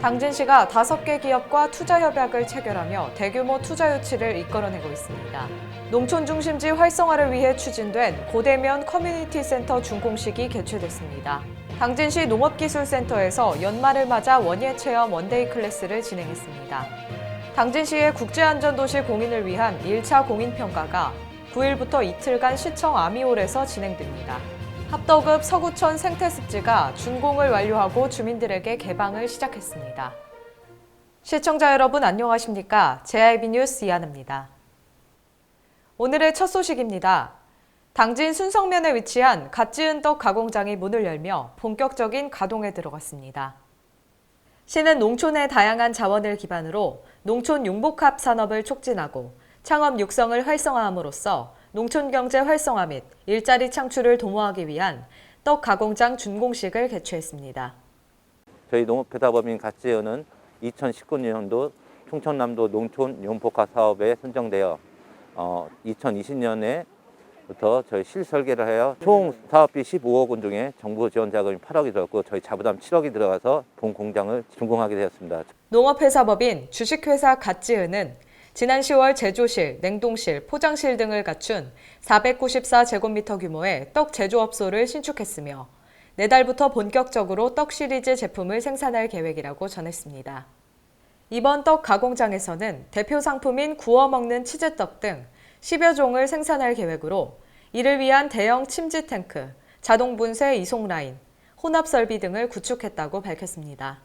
당진시가 5개 기업과 투자 협약을 체결하며 대규모 투자 유치를 이끌어내고 있습니다. 농촌 중심지 활성화를 위해 추진된 고대면 커뮤니티 센터 준공식이 개최됐습니다. 당진시 농업기술센터에서 연말을 맞아 원예 체험 원데이 클래스를 진행했습니다. 당진시의 국제안전도시 공인을 위한 1차 공인평가가 9일부터 이틀간 시청 아미홀에서 진행됩니다. 합덕읍 서구촌 생태습지가 준공을 완료하고 주민들에게 개방을 시작했습니다. 시청자 여러분 안녕하십니까? JIB 뉴스 이하입니다. 오늘의 첫 소식입니다. 당진 순성면에 위치한 갓 지은 떡 가공장이 문을 열며 본격적인 가동에 들어갔습니다. 시는 농촌의 다양한 자원을 기반으로 농촌 융복합 산업을 촉진하고 창업 육성을 활성화함으로써 농촌 경제 활성화 및 일자리 창출을 도모하기 위한 떡 가공장 준공식을 개최했습니다. 저희 농업회사법인 갓지은은 2019년도 충청남도 농촌 융복합 사업에 선정되어 2020년에부터 저희 실설계를 하여 총 사업비 15억 원 중에 정부 지원 자금이 8억이 들었고 저희 자부담 7억이 들어가서 본 공장을 준공하게 되었습니다. 농업회사법인 주식회사 갓지은은 지난 10월 제조실, 냉동실, 포장실 등을 갖춘 494제곱미터 규모의 떡 제조업소를 신축했으며 내달부터 본격적으로 떡 시리즈 제품을 생산할 계획이라고 전했습니다. 이번 떡 가공장에서는 대표 상품인 구워 먹는 치즈떡 등 10여 종을 생산할 계획으로 이를 위한 대형 침지 탱크, 자동 분쇄 이송 라인, 혼합 설비 등을 구축했다고 밝혔습니다.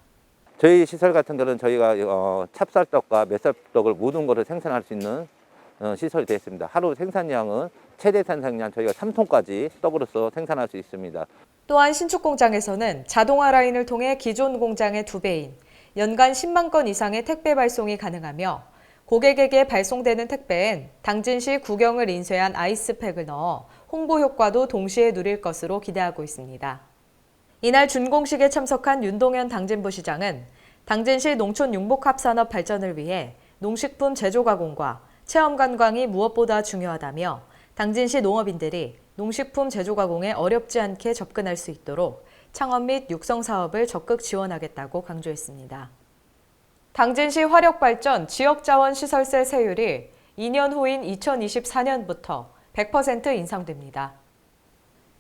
저희 시설 같은 경우는 저희가 찹쌀떡과 맵쌀떡을 모든 것을 생산할 수 있는 시설이 되어 있습니다. 하루 생산량은 최대 생산량 저희가 3톤까지 떡으로서 생산할 수 있습니다. 또한 신축 공장에서는 자동화 라인을 통해 기존 공장의 2배인 연간 10만 건 이상의 택배 발송이 가능하며 고객에게 발송되는 택배엔 당진시 구경을 인쇄한 아이스팩을 넣어 홍보 효과도 동시에 누릴 것으로 기대하고 있습니다. 이날 준공식에 참석한 윤동현 당진부시장은 당진시 농촌 융복합 산업 발전을 위해 농식품 제조 가공과 체험 관광이 무엇보다 중요하다며 당진시 농업인들이 농식품 제조 가공에 어렵지 않게 접근할 수 있도록 창업 및 육성 사업을 적극 지원하겠다고 강조했습니다. 당진시 화력발전 지역자원시설세 세율이 2년 후인 2024년부터 100% 인상됩니다.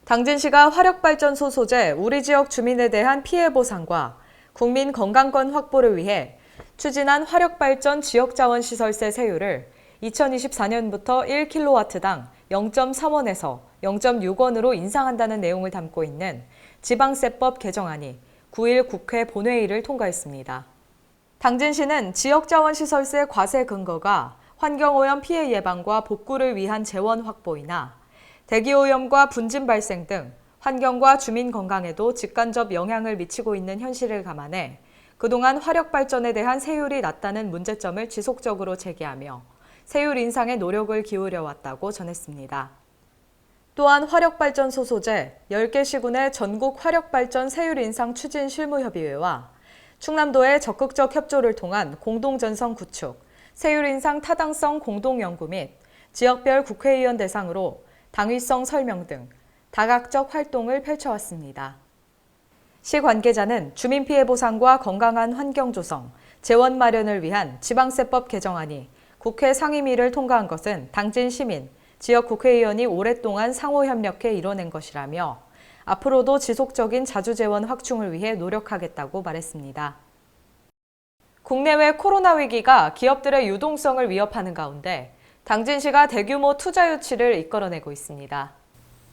당진시가 화력발전소 소재 우리 지역 주민에 대한 피해 보상과 국민 건강권 확보를 위해 추진한 화력발전 지역자원시설세 세율을 2024년부터 1kW당 0.3원에서 0.6원으로 인상한다는 내용을 담고 있는 지방세법 개정안이 9일 국회 본회의를 통과했습니다. 당진시는 지역자원시설세 과세 근거가 환경오염 피해 예방과 복구를 위한 재원 확보이나 대기오염과 분진 발생 등 환경과 주민 건강에도 직간접 영향을 미치고 있는 현실을 감안해 그동안 화력발전에 대한 세율이 낮다는 문제점을 지속적으로 제기하며 세율 인상에 노력을 기울여 왔다고 전했습니다. 또한 화력발전소 소재 10개 시군의 전국 화력발전 세율 인상 추진 실무협의회와 충남도의 적극적 협조를 통한 공동전선 구축, 세율 인상 타당성 공동연구 및 지역별 국회의원 대상으로 당위성 설명 등 다각적 활동을 펼쳐왔습니다. 시 관계자는 주민피해 보상과 건강한 환경 조성, 재원 마련을 위한 지방세법 개정안이 국회 상임위를 통과한 것은 당진 시민, 지역 국회의원이 오랫동안 상호협력해 이뤄낸 것이라며 앞으로도 지속적인 자주재원 확충을 위해 노력하겠다고 말했습니다. 국내외 코로나 위기가 기업들의 유동성을 위협하는 가운데 당진시가 대규모 투자 유치를 이끌어내고 있습니다.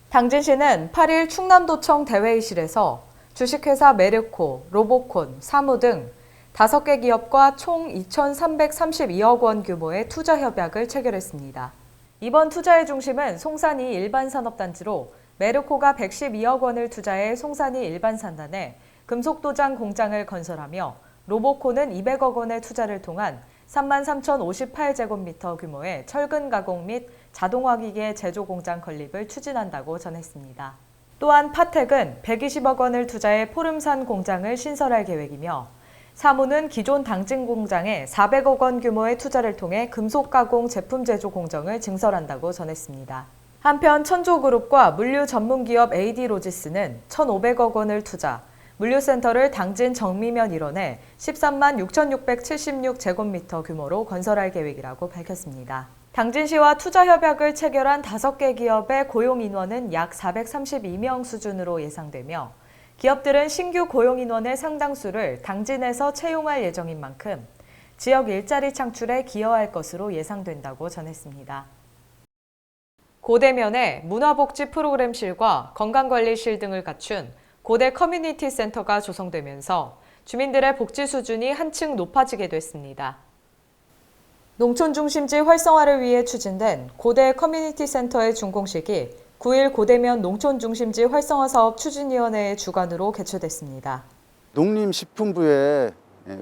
당진시는 8일 충남도청 대회의실에서 주식회사 메르코, 로보콘, 사무 등 5개 기업과 총 2,332억 원 규모의 투자 협약을 체결했습니다. 이번 투자의 중심은 송산이 일반산업단지로 메르코가 112억 원을 투자해 송산이 일반산단에 금속도장 공장을 건설하며 로보콘은 200억 원의 투자를 통한 33,058제곱미터 규모의 철근 가공 및 자동화 기계 제조 공장 건립을 추진한다고 전했습니다. 또한 파텍은 120억 원을 투자해 포름산 공장을 신설할 계획이며 사무는 기존 당진 공장에 400억 원 규모의 투자를 통해 금속 가공 제품 제조 공정을 증설한다고 전했습니다. 한편 천조그룹과 물류 전문기업 AD로지스는 1,500억 원을 투자, 물류센터를 당진 정미면 일원에 13만 6,676제곱미터 규모로 건설할 계획이라고 밝혔습니다. 당진시와 투자협약을 체결한 5개 기업의 고용 인원은 약 432명 수준으로 예상되며 기업들은 신규 고용 인원의 상당수를 당진에서 채용할 예정인 만큼 지역 일자리 창출에 기여할 것으로 예상된다고 전했습니다. 고대면에 문화복지 프로그램실과 건강관리실 등을 갖춘 고대 커뮤니티 센터가 조성되면서 주민들의 복지 수준이 한층 높아지게 됐습니다. 농촌 중심지 활성화를 위해 추진된 고대 커뮤니티 센터의 준공식이 9일 고대면 농촌 중심지 활성화 사업 추진위원회의 주관으로 개최됐습니다. 농림식품부의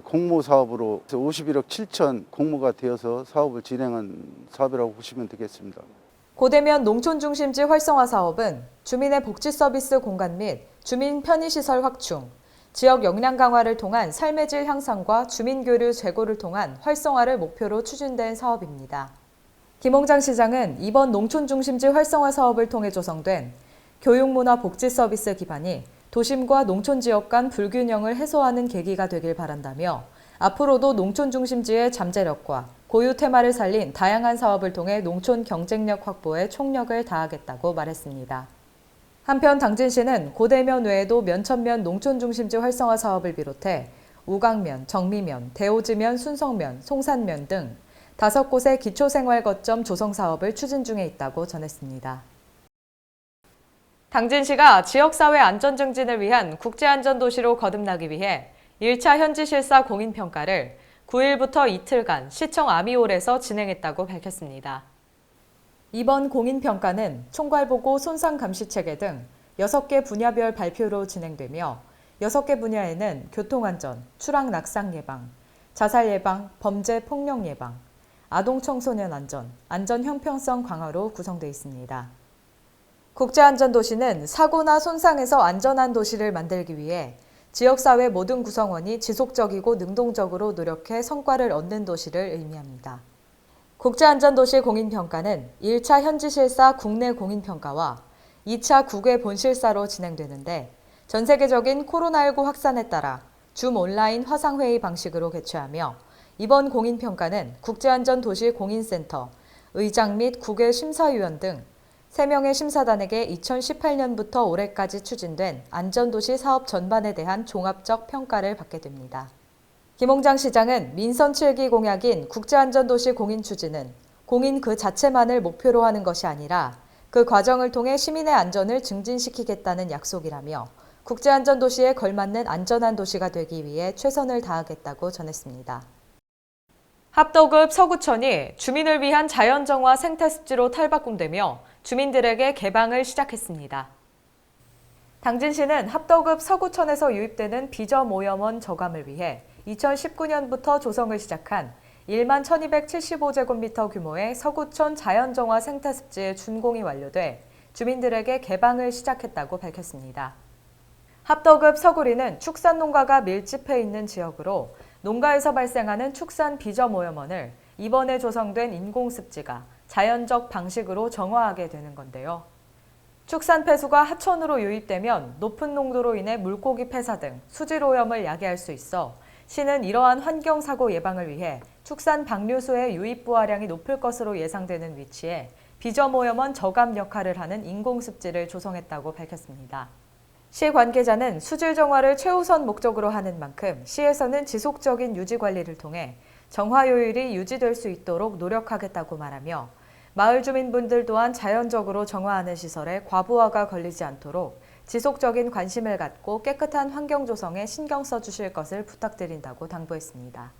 공모 사업으로 51억 7천 공모가 되어서 사업을 진행한 사업이라고 보시면 되겠습니다. 고대면 농촌 중심지 활성화 사업은 주민의 복지 서비스 공간 및 주민 편의시설 확충, 지역 역량 강화를 통한 삶의 질 향상과 주민 교류 제고를 통한 활성화를 목표로 추진된 사업입니다. 김홍장 시장은 이번 농촌 중심지 활성화 사업을 통해 조성된 교육문화 복지 서비스 기반이 도심과 농촌 지역 간 불균형을 해소하는 계기가 되길 바란다며 앞으로도 농촌 중심지의 잠재력과 고유 테마를 살린 다양한 사업을 통해 농촌 경쟁력 확보에 총력을 다하겠다고 말했습니다. 한편 당진시는 고대면 외에도 면천면 농촌 중심지 활성화 사업을 비롯해 우강면, 정미면, 대오지면, 순성면, 송산면 등 5곳의 기초생활 거점 조성 사업을 추진 중에 있다고 전했습니다. 당진시가 지역사회 안전 증진을 위한 국제안전도시로 거듭나기 위해 1차 현지실사 공인평가를 9일부터 이틀간 시청 아미홀에서 진행했다고 밝혔습니다. 이번 공인평가는 총괄보고 손상감시체계 등 6개 분야별 발표로 진행되며 6개 분야에는 교통안전, 추락 낙상 예방, 자살 예방, 범죄 폭력 예방, 아동 청소년 안전, 안전 형평성 강화로 구성되어 있습니다. 국제안전도시는 사고나 손상에서 안전한 도시를 만들기 위해 지역사회 모든 구성원이 지속적이고 능동적으로 노력해 성과를 얻는 도시를 의미합니다. 국제안전도시 공인평가는 1차 현지실사 국내 공인평가와 2차 국외 본실사로 진행되는데 전 세계적인 코로나19 확산에 따라 줌 온라인 화상회의 방식으로 개최하며 이번 공인평가는 국제안전도시 공인센터, 의장 및 국외 심사위원 등 3명의 심사단에게 2018년부터 올해까지 추진된 안전도시 사업 전반에 대한 종합적 평가를 받게 됩니다. 김홍장 시장은 민선 7기 공약인 국제안전도시 공인 추진은 공인 그 자체만을 목표로 하는 것이 아니라 그 과정을 통해 시민의 안전을 증진시키겠다는 약속이라며 국제안전도시에 걸맞는 안전한 도시가 되기 위해 최선을 다하겠다고 전했습니다. 합덕읍 서구천이 주민을 위한 자연정화 생태습지로 탈바꿈되며 주민들에게 개방을 시작했습니다. 당진시는 합덕읍 서구천에서 유입되는 비점 오염원 저감을 위해 2019년부터 조성을 시작한 1만 1275제곱미터 규모의 서구천 자연정화 생태습지의 준공이 완료돼 주민들에게 개방을 시작했다고 밝혔습니다. 합덕읍 서구리는 축산농가가 밀집해 있는 지역으로 농가에서 발생하는 축산 비점 오염원을 이번에 조성된 인공습지가 자연적 방식으로 정화하게 되는 건데요. 축산 폐수가 하천으로 유입되면 높은 농도로 인해 물고기 폐사 등 수질 오염을 야기할 수 있어 시는 이러한 환경사고 예방을 위해 축산 방류수의 유입 부하량이 높을 것으로 예상되는 위치에 비점 오염원 저감 역할을 하는 인공습지를 조성했다고 밝혔습니다. 시 관계자는 수질 정화를 최우선 목적으로 하는 만큼 시에서는 지속적인 유지 관리를 통해 정화 효율이 유지될 수 있도록 노력하겠다고 말하며 마을 주민분들 또한 자연적으로 정화하는 시설에 과부하가 걸리지 않도록 지속적인 관심을 갖고 깨끗한 환경 조성에 신경 써주실 것을 부탁드린다고 당부했습니다.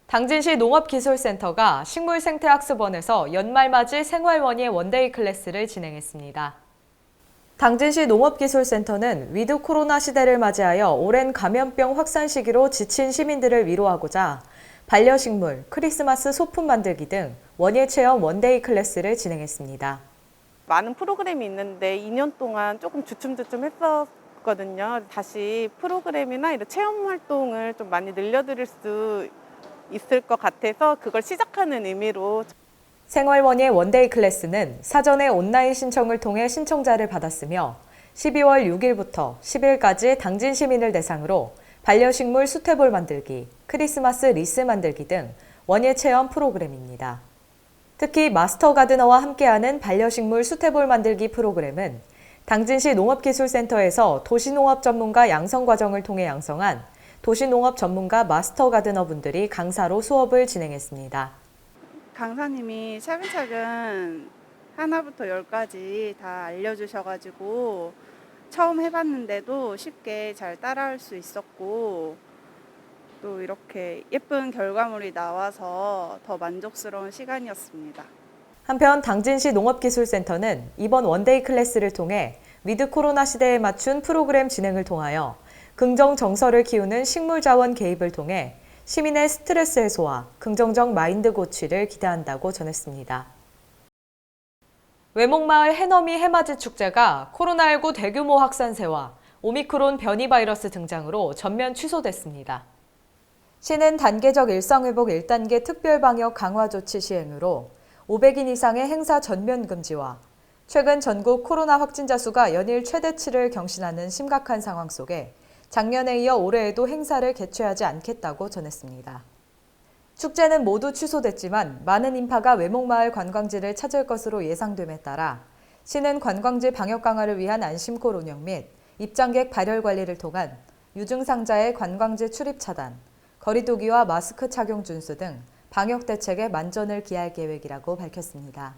당진시 농업기술센터가 식물생태학습원에서 연말맞이 생활원예 원데이 클래스를 진행했습니다. 당진시 농업기술센터는 위드 코로나 시대를 맞이하여 오랜 감염병 확산 시기로 지친 시민들을 위로하고자 반려식물, 크리스마스 소품 만들기 등 원예 체험 원데이 클래스를 진행했습니다. 많은 프로그램이 있는데 2년 동안 조금 주춤주춤 했었거든요. 다시 프로그램이나 이런 체험 활동을 좀 많이 늘려드릴 수 있을 것 같아서 그걸 시작하는 의미로 생활원예 원데이 클래스는 사전에 온라인 신청을 통해 신청자를 받았으며 12월 6일부터 10일까지 당진 시민을 대상으로 반려식물 수태볼 만들기, 크리스마스 리스 만들기 등 원예 체험 프로그램입니다. 특히 마스터 가드너와 함께하는 반려식물 수태볼 만들기 프로그램은 당진시 농업기술센터에서 도시농업 전문가 양성 과정을 통해 양성한 도시농업 전문가 마스터 가드너 분들이 강사로 수업을 진행했습니다. 강사님이 차근차근 하나부터 열까지 다 알려주셔가지고 처음 해봤는데도 쉽게 잘 따라할 수 있었고 또 이렇게 예쁜 결과물이 나와서 더 만족스러운 시간이었습니다. 한편 당진시 농업기술센터는 이번 원데이 클래스를 통해 위드 코로나 시대에 맞춘 프로그램 진행을 통하여 긍정 정서를 키우는 식물 자원 개입을 통해 시민의 스트레스 해소와 긍정적 마인드 고취를 기대한다고 전했습니다. 외목마을 해넘이 해맞이 축제가 코로나19 대규모 확산세와 오미크론 변이 바이러스 등장으로 전면 취소됐습니다. 시는 단계적 일상회복 1단계 특별방역 강화 조치 시행으로 500인 이상의 행사 전면 금지와 최근 전국 코로나 확진자 수가 연일 최대치를 경신하는 심각한 상황 속에 작년에 이어 올해에도 행사를 개최하지 않겠다고 전했습니다. 축제는 모두 취소됐지만 많은 인파가 외목마을 관광지를 찾을 것으로 예상됨에 따라 시는 관광지 방역 강화를 위한 안심콜 운영 및 입장객 발열 관리를 통한 유증상자의 관광지 출입 차단, 거리 두기와 마스크 착용 준수 등 방역 대책에 만전을 기할 계획이라고 밝혔습니다.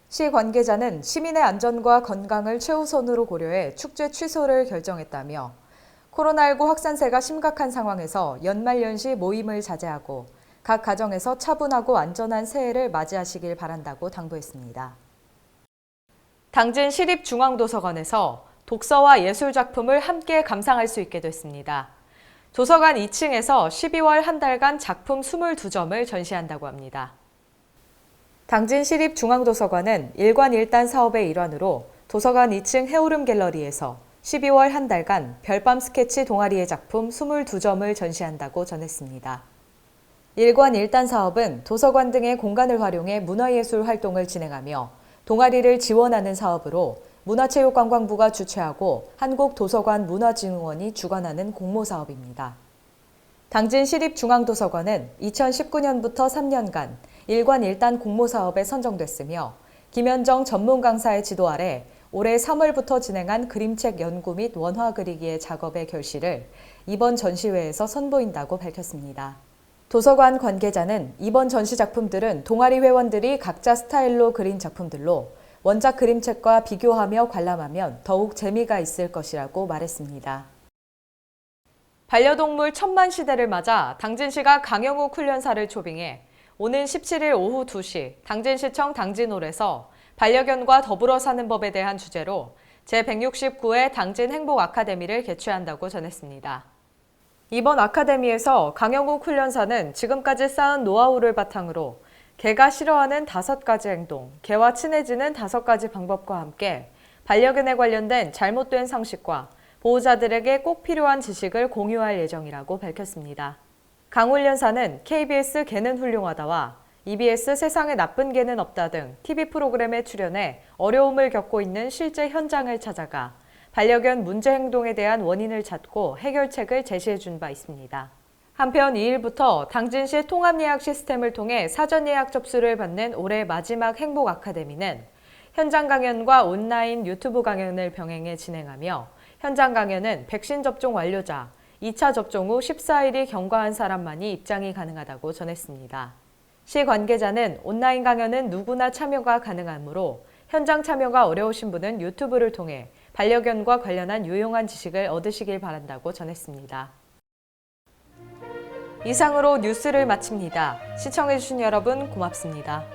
시 관계자는 시민의 안전과 건강을 최우선으로 고려해 축제 취소를 결정했다며 코로나19 확산세가 심각한 상황에서 연말연시 모임을 자제하고 각 가정에서 차분하고 안전한 새해를 맞이하시길 바란다고 당부했습니다. 당진 시립중앙도서관에서 독서와 예술작품을 함께 감상할 수 있게 됐습니다. 도서관 2층에서 12월 한 달간 작품 22점을 전시한다고 합니다. 당진 시립중앙도서관은 일관 일단 사업의 일환으로 도서관 2층 해오름 갤러리에서 12월 한 달간 별밤 스케치 동아리의 작품 22점을 전시한다고 전했습니다. 일관 일단 사업은 도서관 등의 공간을 활용해 문화예술 활동을 진행하며 동아리를 지원하는 사업으로 문화체육관광부가 주최하고 한국도서관 문화진흥원이 주관하는 공모사업입니다. 당진 시립중앙도서관은 2019년부터 3년간 일관 일단 공모사업에 선정됐으며 김현정 전문 강사의 지도 아래 올해 3월부터 진행한 그림책 연구 및 원화 그리기의 작업의 결실을 이번 전시회에서 선보인다고 밝혔습니다. 도서관 관계자는 이번 전시 작품들은 동아리 회원들이 각자 스타일로 그린 작품들로 원작 그림책과 비교하며 관람하면 더욱 재미가 있을 것이라고 말했습니다. 반려동물 1000만 시대를 맞아 당진시가 강영욱 훈련사를 초빙해 오는 17일 오후 2시 당진시청 당진홀에서 반려견과 더불어 사는 법에 대한 주제로 제169회 당진 행복 아카데미를 개최한다고 전했습니다. 이번 아카데미에서 강영욱 훈련사는 지금까지 쌓은 노하우를 바탕으로 개가 싫어하는 5가지 행동, 개와 친해지는 5가지 방법과 함께 반려견에 관련된 잘못된 상식과 보호자들에게 꼭 필요한 지식을 공유할 예정이라고 밝혔습니다. 강 훈련사는 KBS 개는 훌륭하다와 EBS 세상에 나쁜 개는 없다 등 TV 프로그램에 출연해 어려움을 겪고 있는 실제 현장을 찾아가 반려견 문제 행동에 대한 원인을 찾고 해결책을 제시해 준 바 있습니다. 한편 2일부터 당진시 통합예약 시스템을 통해 사전 예약 접수를 받는 올해 마지막 행복 아카데미는 현장 강연과 온라인 유튜브 강연을 병행해 진행하며 현장 강연은 백신 접종 완료자, 2차 접종 후 14일이 경과한 사람만이 입장이 가능하다고 전했습니다. 시 관계자는 온라인 강연은 누구나 참여가 가능하므로 현장 참여가 어려우신 분은 유튜브를 통해 반려견과 관련한 유용한 지식을 얻으시길 바란다고 전했습니다. 이상으로 뉴스를 마칩니다. 시청해주신 여러분 고맙습니다.